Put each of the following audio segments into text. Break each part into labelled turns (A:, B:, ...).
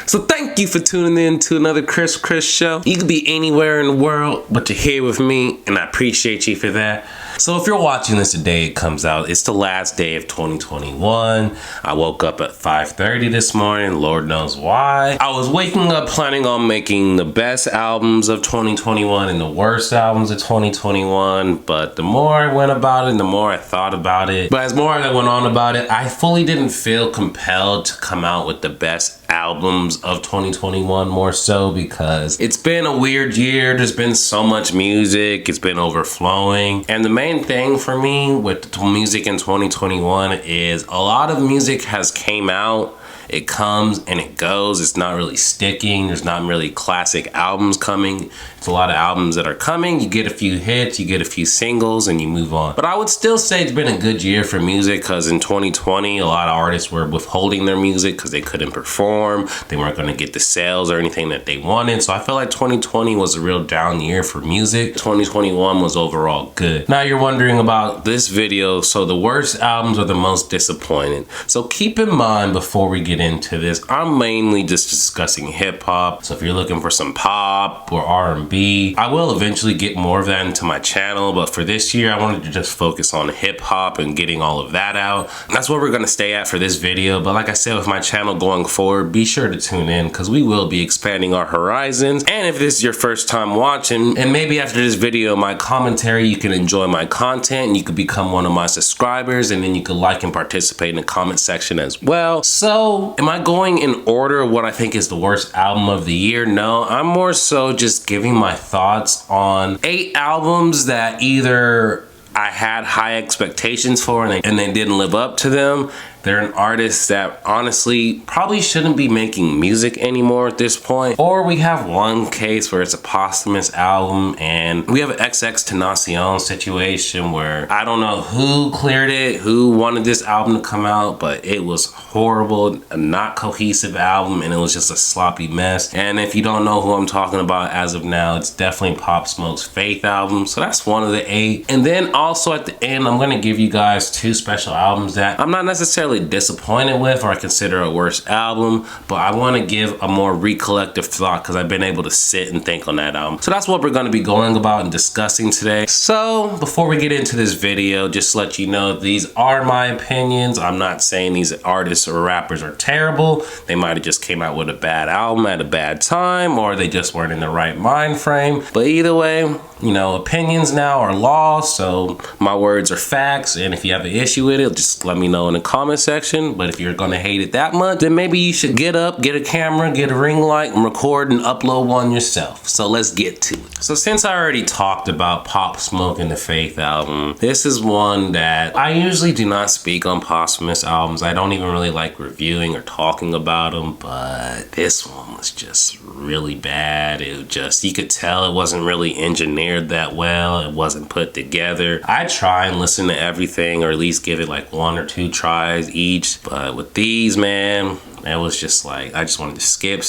A: So thank you for tuning in to another Chris show. You could be anywhere in the world, but you're here with me, and I appreciate you for that. So if you're watching this the day it comes out, it's the last day of 2021. I woke up at 5:30 this morning, Lord knows why. I was waking up planning on making the best albums of 2021 and the worst albums of 2021, but the more I went about it, the more I thought about it. But as more I went on about it, I fully didn't feel compelled to come out with the best albums of 2021, more so because it's been a weird year. There's been so much music, it's been overflowing, and the main thing for me with music in 2021 is a lot of music has came out, it comes and it goes. It's not really sticking. There's not really classic albums coming. It's a lot of albums that are coming. You get a few hits, you get a few singles, and you move on. But I would still say it's been a good year for music because in 2020, a lot of artists were withholding their music because they couldn't perform. They weren't going to get the sales or anything that they wanted. So I feel like 2020 was a real down year for music. 2021 was overall good. Now you're wondering about this video. So the worst albums are the most disappointing. So keep in mind before we get into this, I'm mainly just discussing hip hop. So if you're looking for some pop or R&B, I will eventually get more of that into my channel, but for this year I wanted to just focus on hip hop and getting all of that out. That's where we're going to stay at for this video. But like I said, with my channel going forward, be sure to tune in because we will be expanding our horizons. And if this is your first time watching, and maybe after this video, my commentary, you can enjoy my content and you could become one of my subscribers, and then you could like and participate in the comment section as well. So am I going in order of what I think is the worst album of the year? No, I'm more so just giving my thoughts on 8 albums that either I had high expectations for and they didn't live up to them. They're an artist that honestly probably shouldn't be making music anymore at this point. Or we have one case where it's a posthumous album, and we have an XXXTentacion situation where I don't know who cleared it, who wanted this album to come out, but it was horrible, a not cohesive album, and it was just a sloppy mess. And if you don't know who I'm talking about as of now, it's definitely Pop Smoke's Faith album. So that's one of the 8. And then also at the end, I'm gonna give you guys 2 special albums that I'm not necessarily disappointed with or I consider a worst album, but I want to give a more recollective thought because I've been able to sit and think on that album. So that's what we're going to be going about and discussing today. So before we get into this video, just to let you know, these are my opinions. I'm not saying these artists or rappers are terrible. They might have just came out with a bad album at a bad time, or they just weren't in the right mind frame. But either way, you know, opinions now are law, so my words are facts, and if you have an issue with it, just let me know in the comment section. But if you're gonna hate it that much, then maybe you should get up, get a camera, get a ring light, and record and upload one yourself. So let's get to it. So since I already talked about Pop Smoke and the Faith album, this is one that I usually do not speak on posthumous albums. I don't even really like reviewing or talking about them, but this one was just really bad. It was just, you could tell it wasn't really engineered that well. It wasn't put together. I try and listen to everything, or at least give it like 1 or 2 tries each, but with these, man, it was just like, I just wanted to skip.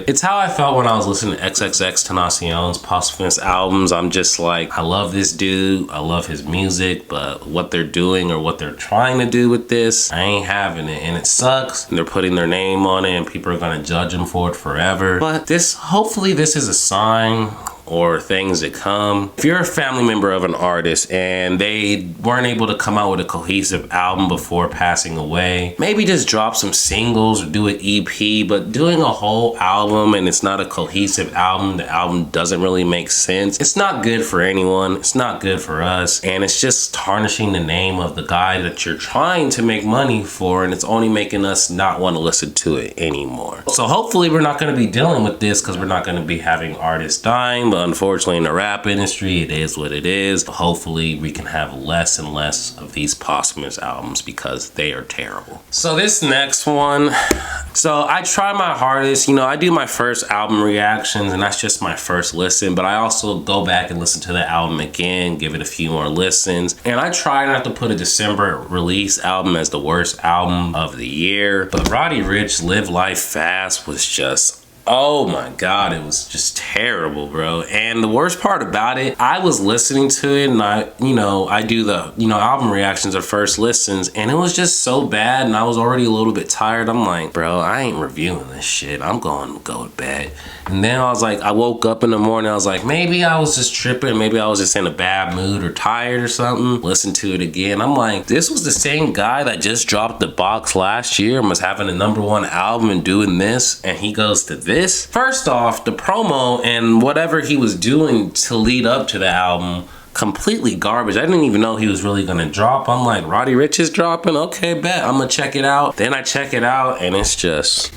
A: It's how I felt when I was listening to XXXTentacion's posthumous albums. I'm just like, I love this dude, I love his music, but what they're doing or what they're trying to do with this, I ain't having it, and it sucks. And they're putting their name on it, and people are gonna judge them for it forever. But this, hopefully this is a sign or things that come. If you're a family member of an artist and they weren't able to come out with a cohesive album before passing away, maybe just drop some singles or do an EP, but doing a whole album and it's not a cohesive album, the album doesn't really make sense. It's not good for anyone. It's not good for us. And it's just tarnishing the name of the guy that you're trying to make money for, and it's only making us not want to listen to it anymore. So hopefully we're not going to be dealing with this because we're not going to be having artists dying, but unfortunately in the rap industry, it is what it is. Hopefully we can have less and less of these posthumous albums because they are terrible. So this next one, so I try my hardest, you know, I do my first album reactions and that's just my first listen, but I also go back and listen to the album again, give it a few more listens, and I try not to put a December release album as the worst album of the year, but Roddy Ricch Live Life Fast was just Oh my God, it was just terrible, bro. And the worst part about it, I was listening to it and I do the, album reactions or first listens, and it was just so bad and I was already a little bit tired. I'm like, bro, I ain't reviewing this shit. I'm going to go to bed. And then I woke up in the morning, I was like, maybe I was just tripping. Maybe I was just in a bad mood or tired or something. Listen to it again. I'm like, this was the same guy that just dropped The Box last year and was having a #1 album and doing this, and he goes to this. First off, the promo and whatever he was doing to lead up to the album, completely garbage. I didn't even know he was really gonna drop. I'm like, Roddy Ricch is dropping? Okay, bet. I'm gonna check it out. Then I check it out and it's just,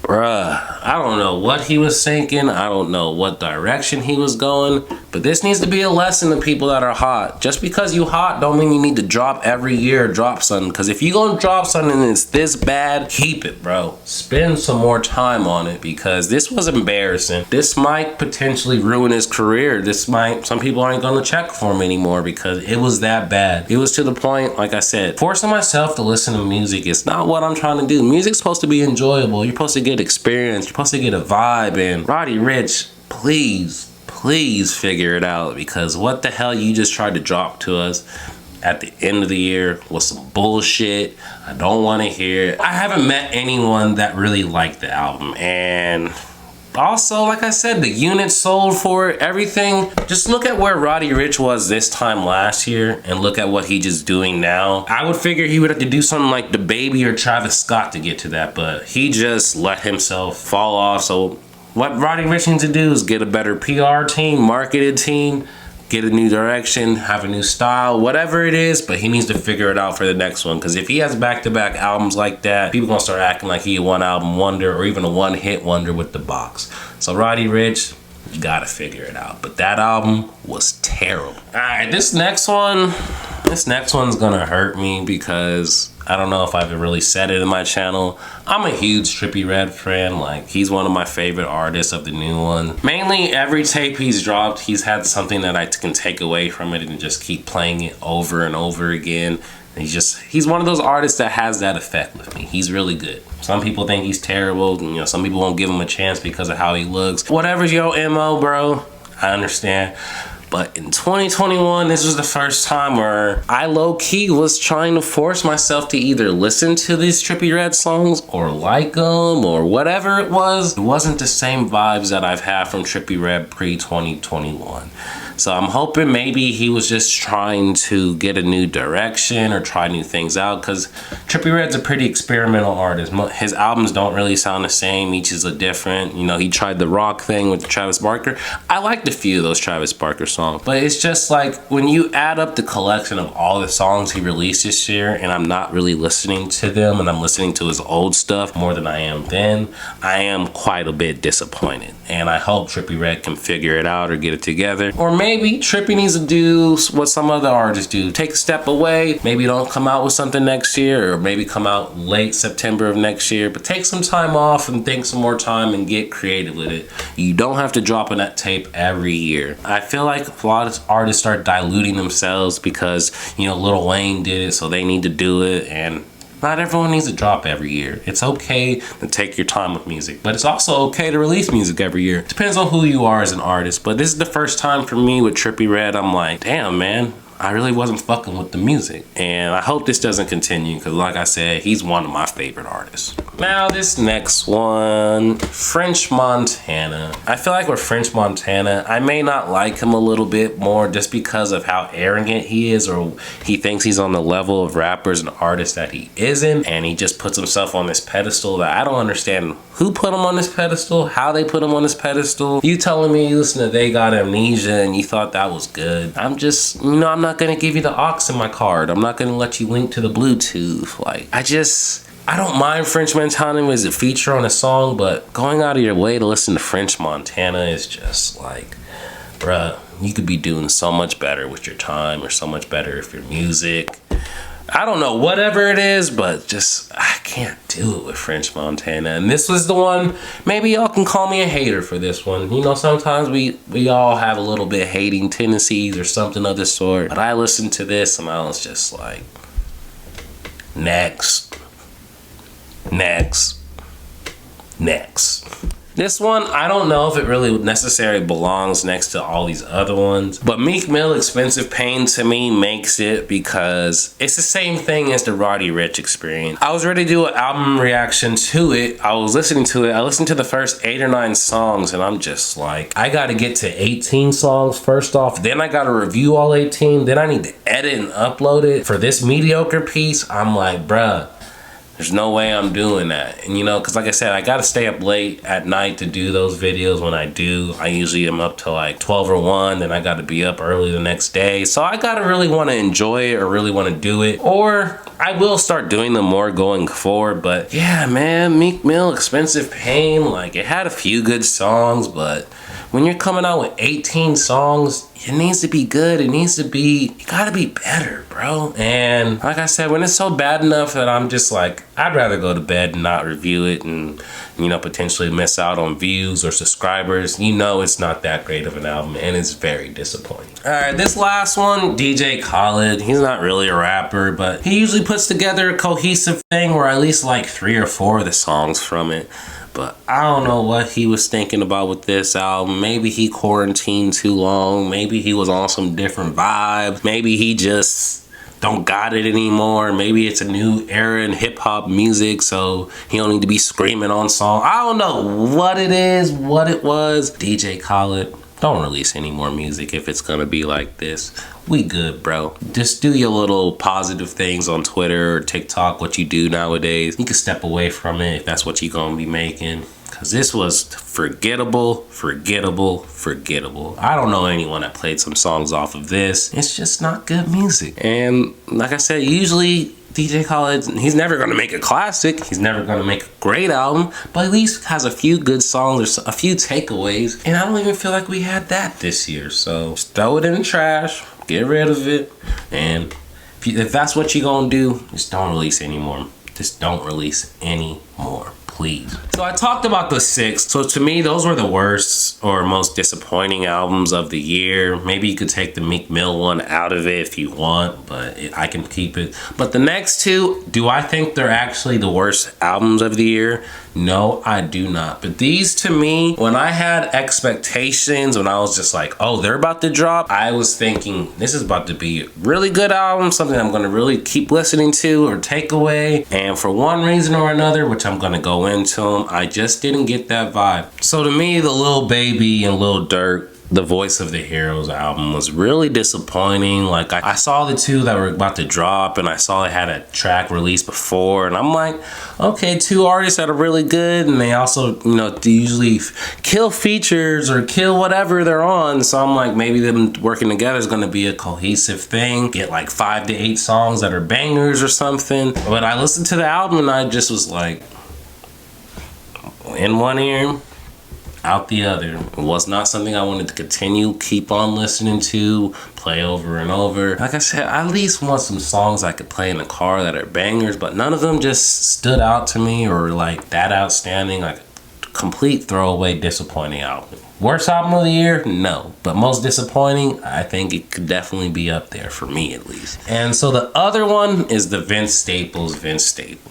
A: bruh, I don't know what he was thinking. I don't know what direction he was going, but this needs to be a lesson to people that are hot. Just because you hot don't mean you need to drop every year or drop something, because if you gonna drop something and it's this bad, keep it, bro. Spend some more time on it, because this was embarrassing. This might potentially ruin his career. Some people aren't gonna check for him anymore because it was that bad. It was to the point, like I said, forcing myself to listen to music is not what I'm trying to do. Music's supposed to be enjoyable. You're supposed to get experience. You're supposed to get a vibe. And Roddy Ricch, please figure it out, because what the hell you just tried to drop to us at the end of the year was some bullshit. I don't want to hear it. I haven't met anyone that really liked the album, and also, like I said, the units sold for it, everything. Just look at where Roddy Ricch was this time last year and look at what he just doing now. I would figure he would have to do something like The Baby or Travis Scott to get to that, but he just let himself fall off. So what Roddy Ricch needs to do is get a better PR team, marketed team, get a new direction, have a new style, whatever it is, but he needs to figure it out for the next one. Because if he has back-to-back albums like that, people gonna start acting like he a one-album wonder or even a one-hit wonder with The Box. So Roddy Ricch, you gotta figure it out. But that album was terrible. All right, this next one's gonna hurt me, because I don't know if I've really said it in my channel. I'm a huge Trippie Redd fan. Like, he's one of my favorite artists of the new one. Mainly every tape he's dropped, he's had something that I can take away from it and just keep playing it over and over again. And he's one of those artists that has that effect with me. He's really good. Some people think he's terrible. Some people won't give him a chance because of how he looks. Whatever's your MO, bro, I understand. But in 2021, this was the first time where I low-key was trying to force myself to either listen to these Trippie Redd songs or like them or whatever it was. It wasn't the same vibes that I've had from Trippie Redd pre-2021. So I'm hoping maybe he was just trying to get a new direction or try new things out, because Trippie Redd's a pretty experimental artist. His albums don't really sound the same. Each is a different. He tried the rock thing with Travis Barker. I liked a few of those Travis Barker songs, but it's just like when you add up the collection of all the songs he released this year, and I'm not really listening to them, and I'm listening to his old stuff more than I am then, I am quite a bit disappointed. And I hope Trippie Redd can figure it out or get it together. Or maybe Trippie needs to do what some other artists do. Take a step away. Maybe don't come out with something next year, or maybe come out late September of next year. But take some time off and think some more time and get creative with it. You don't have to drop on that tape every year. I feel like a lot of artists start diluting themselves because, Lil Wayne did it, so they need to do it. And not everyone needs to drop every year. It's okay to take your time with music, but it's also okay to release music every year. Depends on who you are as an artist, but this is the first time for me with Trippie Redd. I'm like, damn, man, I really wasn't fucking with the music. And I hope this doesn't continue, because like I said, he's one of my favorite artists. Now this next one, French Montana. I feel like with French Montana, I may not like him a little bit more just because of how arrogant he is, or he thinks he's on the level of rappers and artists that he isn't, and he just puts himself on this pedestal that I don't understand who put him on this pedestal, how they put him on this pedestal. You telling me you listen to They Got Amnesia and you thought that was good. I'm just, I'm not gonna give you the aux in my card. I'm not gonna let you link to the Bluetooth. Like, I don't mind French Montana as a feature on a song, but going out of your way to listen to French Montana is just like, bruh, you could be doing so much better with your time, or so much better if your music. I don't know, whatever it is, but just, I can't do it with French Montana. And this was the one, maybe y'all can call me a hater for this one. Sometimes we all have a little bit hating tendencies or something of the sort. But I listened to this and I was just like, next. This one, I don't know if it really necessarily belongs next to all these other ones, but Meek Mill Expensive Pain to me makes it because it's the same thing as the Roddy Ricch experience. I was ready to do an album reaction to it. I was listening to it. I listened to the first 8 or 9 songs and I'm just like, I gotta get to 18 songs first off, then I gotta review all 18, then I need to edit and upload it. For this mediocre piece, I'm like, bruh, there's no way I'm doing that. And you know, because like I said, I gotta stay up late at night to do those videos. When I do, I usually am up till like 12 or 1, then I gotta be up early the next day. So I gotta really wanna enjoy it or really wanna do it. Or I will start doing them more going forward. But yeah, man, Meek Mill Expensive Pain, like it had a few good songs, but when you're coming out with 18 songs, it needs to be good. It needs to be, you gotta be better, bro. And like I said, when it's so bad enough that I'm just like, I'd rather go to bed and not review it and, you know, potentially miss out on views or subscribers. You know it's not that great of an album and it's very disappointing. All right, this last one, DJ Khaled. He's not really a rapper, but he usually puts together a cohesive thing or at least like 3 or 4 of the songs from it. But I don't know what he was thinking about with this album. Maybe he quarantined too long. Maybe he was on some different vibe. Maybe he just don't got it anymore. Maybe it's a new era in hip hop music, so he don't need to be screaming on song. I don't know what it is, what it was. DJ Khaled, don't release any more music if it's gonna be like this. We good, bro. Just do your little positive things on Twitter or TikTok, what you do nowadays. You can step away from it if that's what you're gonna be making. Cause this was forgettable. I don't know anyone that played some songs off of this. It's just not good music. And like I said, usually DJ Khaled, he's never gonna make a classic. He's never gonna make a great album, but at least has a few good songs or a few takeaways. And I don't even feel like we had that this year. So just throw it in the trash, get rid of it. And if that's what you're gonna do, just don't release anymore. Just don't release any more, please. So I talked about the 6. So to me, those were the worst or most disappointing albums of the year. Maybe you could take the Meek Mill one out of it if you want, but I can keep it. But the next 2, do I think they're actually the worst albums of the year? No, I do not. But these, to me, when I had expectations, when I was just like, oh, they're about to drop, I was thinking this is about to be a really good album, something I'm gonna really keep listening to or take away. And for one reason or another, which I'm gonna go into them, I just didn't get that vibe. So to me, the Lil Baby and Lil Durk, the Voice of the Heroes album was really disappointing. Like I saw the 2 that were about to drop and I saw it had a track released before and I'm like, okay, 2 artists that are really good and they also, you know, usually kill features or kill whatever they're on. So I'm like, maybe them working together is going to be a cohesive thing. Get like 5 to 8 songs that are bangers or something. But I listened to the album and I just was like, in one ear, out the other. It was not something I wanted to continue, keep on listening to, play over and over. Like I said, I at least want some songs I could play in the car that are bangers, but none of them just stood out to me or like that outstanding. Like a complete throwaway, disappointing album. Worst album of the year? No. But most disappointing? I think it could definitely be up there for me at least. And so the other one is the Vince Staples.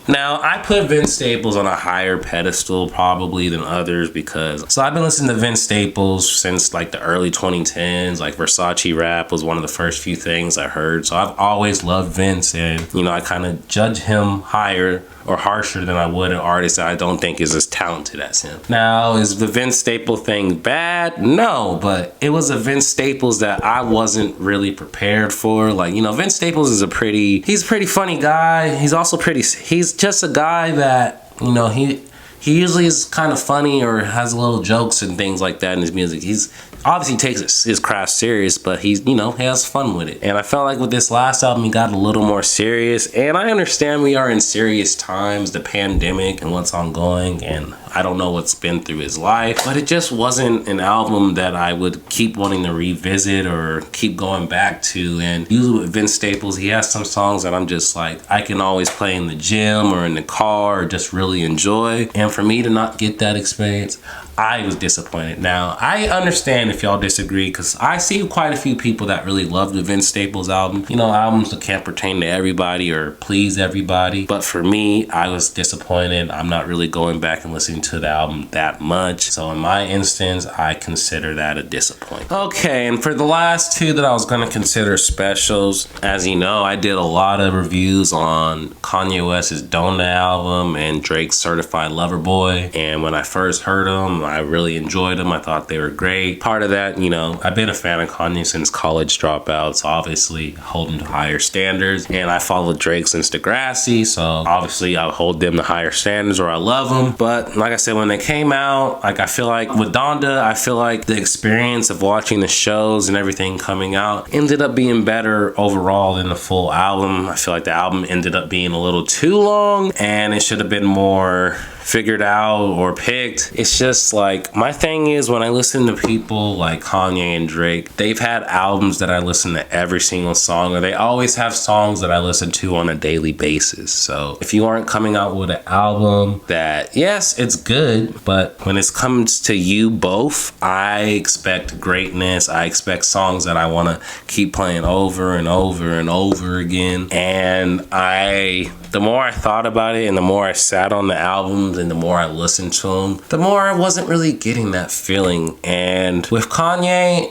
A: Now, I put Vince Staples on a higher pedestal probably than others because, so I've been listening to Vince Staples since like the early 2010s. Like Versace Rap was one of the first few things I heard. So I've always loved Vince and, you know, I kind of judge him higher or harsher than I would an artist that I don't think is as talented as him. Now, is the Vince Staples thing bad? No, but it was a Vince Staples that I wasn't really prepared for. Like, you know, Vince Staples is he's a pretty funny guy. He's also he's just a guy that, you know, he usually is kind of funny or has little jokes and things like that in his music. He's obviously takes his craft serious, but he's, you know, has fun with it. And I felt like with this last album, he got a little more serious. And I understand we are in serious times, the pandemic and what's ongoing. And I don't know what's been through his life, but it just wasn't an album that I would keep wanting to revisit or keep going back to. And usually with Vince Staples, he has some songs that I'm just like, I can always play in the gym or in the car or just really enjoy. And for me to not get that experience, I was disappointed. Now, I understand if y'all disagree, because I see quite a few people that really love the Vince Staples album. You know, albums that can't pertain to everybody or please everybody. But for me, I was disappointed. I'm not really going back and listening to the album that much. So in my instance, I consider that a disappointment. Okay, and for the last two that I was going to consider specials, as you know, I did a lot of reviews on Kanye West's Donda album and Drake's Certified Lover Boy. And when I first heard them, I really enjoyed them. I thought they were great. Part of that, you know, I've been a fan of Kanye since College Dropout, so obviously hold him to higher standards. And I follow Drake since Degrassi, so obviously I hold them to higher standards, or I love them. But like I said, when they came out, like I feel like with Donda, I feel like the experience of watching the shows and everything coming out ended up being better overall than the full album. I feel like the album ended up being a little too long, and it should have been more figured out or picked. It's just like, my thing is, when I listen to people like Kanye and Drake, they've had albums that I listen to every single song, or they always have songs that I listen to on a daily basis. So if you aren't coming out with an album that, yes, it's good, but when it comes to you both, I expect greatness. I expect songs that I want to keep playing over and over and over again. And the more I thought about it, and the more I sat on the albums, and the more I listened to them, the more I wasn't really getting that feeling. And with Kanye,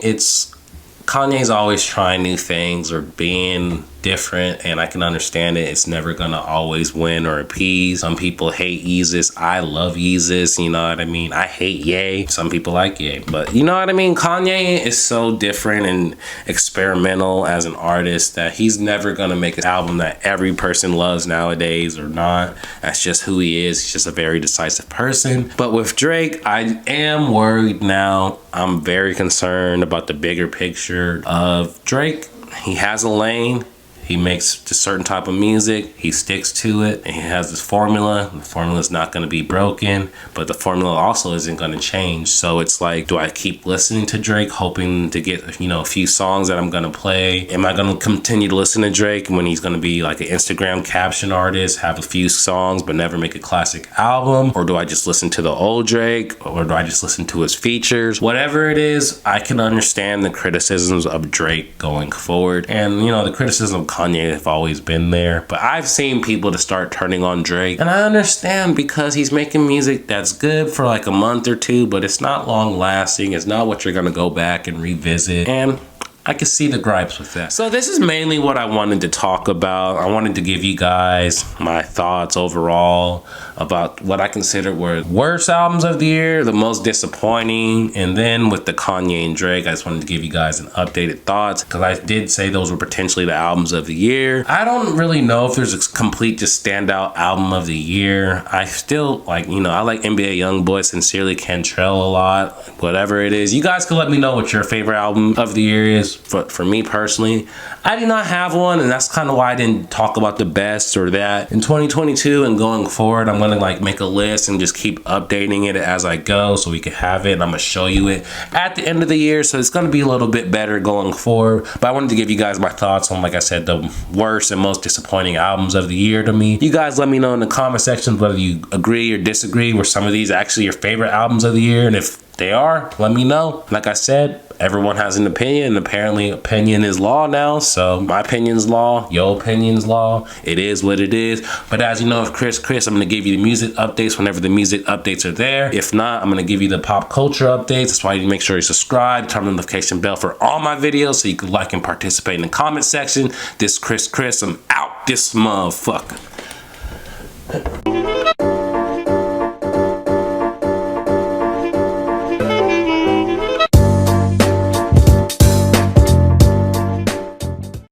A: Kanye's always trying new things or being different, and I can understand it. It's never gonna always win or appease. Some people hate Yeezus. I love Yeezus, you know what I mean? I hate Ye. Some people like Ye, but you know what I mean? Kanye is so different and experimental as an artist that he's never gonna make an album that every person loves nowadays, or not. That's just who he is. He's just a very decisive person. But with Drake, I am worried now. I'm very concerned about the bigger picture of Drake. He has a lane. He makes a certain type of music. He sticks to it. And he has this formula. The formula is not going to be broken, but the formula also isn't going to change. So it's like, do I keep listening to Drake, hoping to get, you know, a few songs that I'm going to play? Am I going to continue to listen to Drake when he's going to be like an Instagram caption artist, have a few songs, but never make a classic album? Or do I just listen to the old Drake? Or do I just listen to his features? Whatever it is, I can understand the criticisms of Drake going forward. And, you know, the criticism of Kanye have always been there, but I've seen people to start turning on Drake, and I understand, because he's making music that's good for like a month or two, but it's not long lasting. It's not what you're gonna go back and revisit, and I can see the gripes with that. So this is mainly what I wanted to talk about. I wanted to give you guys my thoughts overall about what I consider were worst albums of the year, the most disappointing, and then with the Kanye and Drake, I just wanted to give you guys an updated thoughts, because I did say those were potentially the albums of the year. I don't really know if there's a complete just standout album of the year. I still like, you know, I like NBA YoungBoy, Sincerely, Cantrell a lot. Whatever it is, you guys can let me know what your favorite album of the year is. For me personally, I do not have one, and that's kind of why I didn't talk about the best or that. In 2022 and going forward, I'm gonna like make a list and just keep updating it as I go, so we can have it, and I'm gonna show you it at the end of the year, so it's gonna be a little bit better going forward. But I wanted to give you guys my thoughts on, like I said, the worst and most disappointing albums of the year to me. You guys let me know in the comment section whether you agree or disagree. Were some of these actually your favorite albums of the year? And if they are, let me know. Like I said, everyone has an opinion, and apparently opinion is law now. So my opinion's law, your opinion's law. It is what it is. But as you know, with Chris, I'm gonna give you the music updates whenever the music updates are there. If not, I'm gonna give you the pop culture updates. That's why you need to make sure you subscribe, turn the notification bell for all my videos so you can like and participate in the comment section. This Chris, I'm out this motherfucker.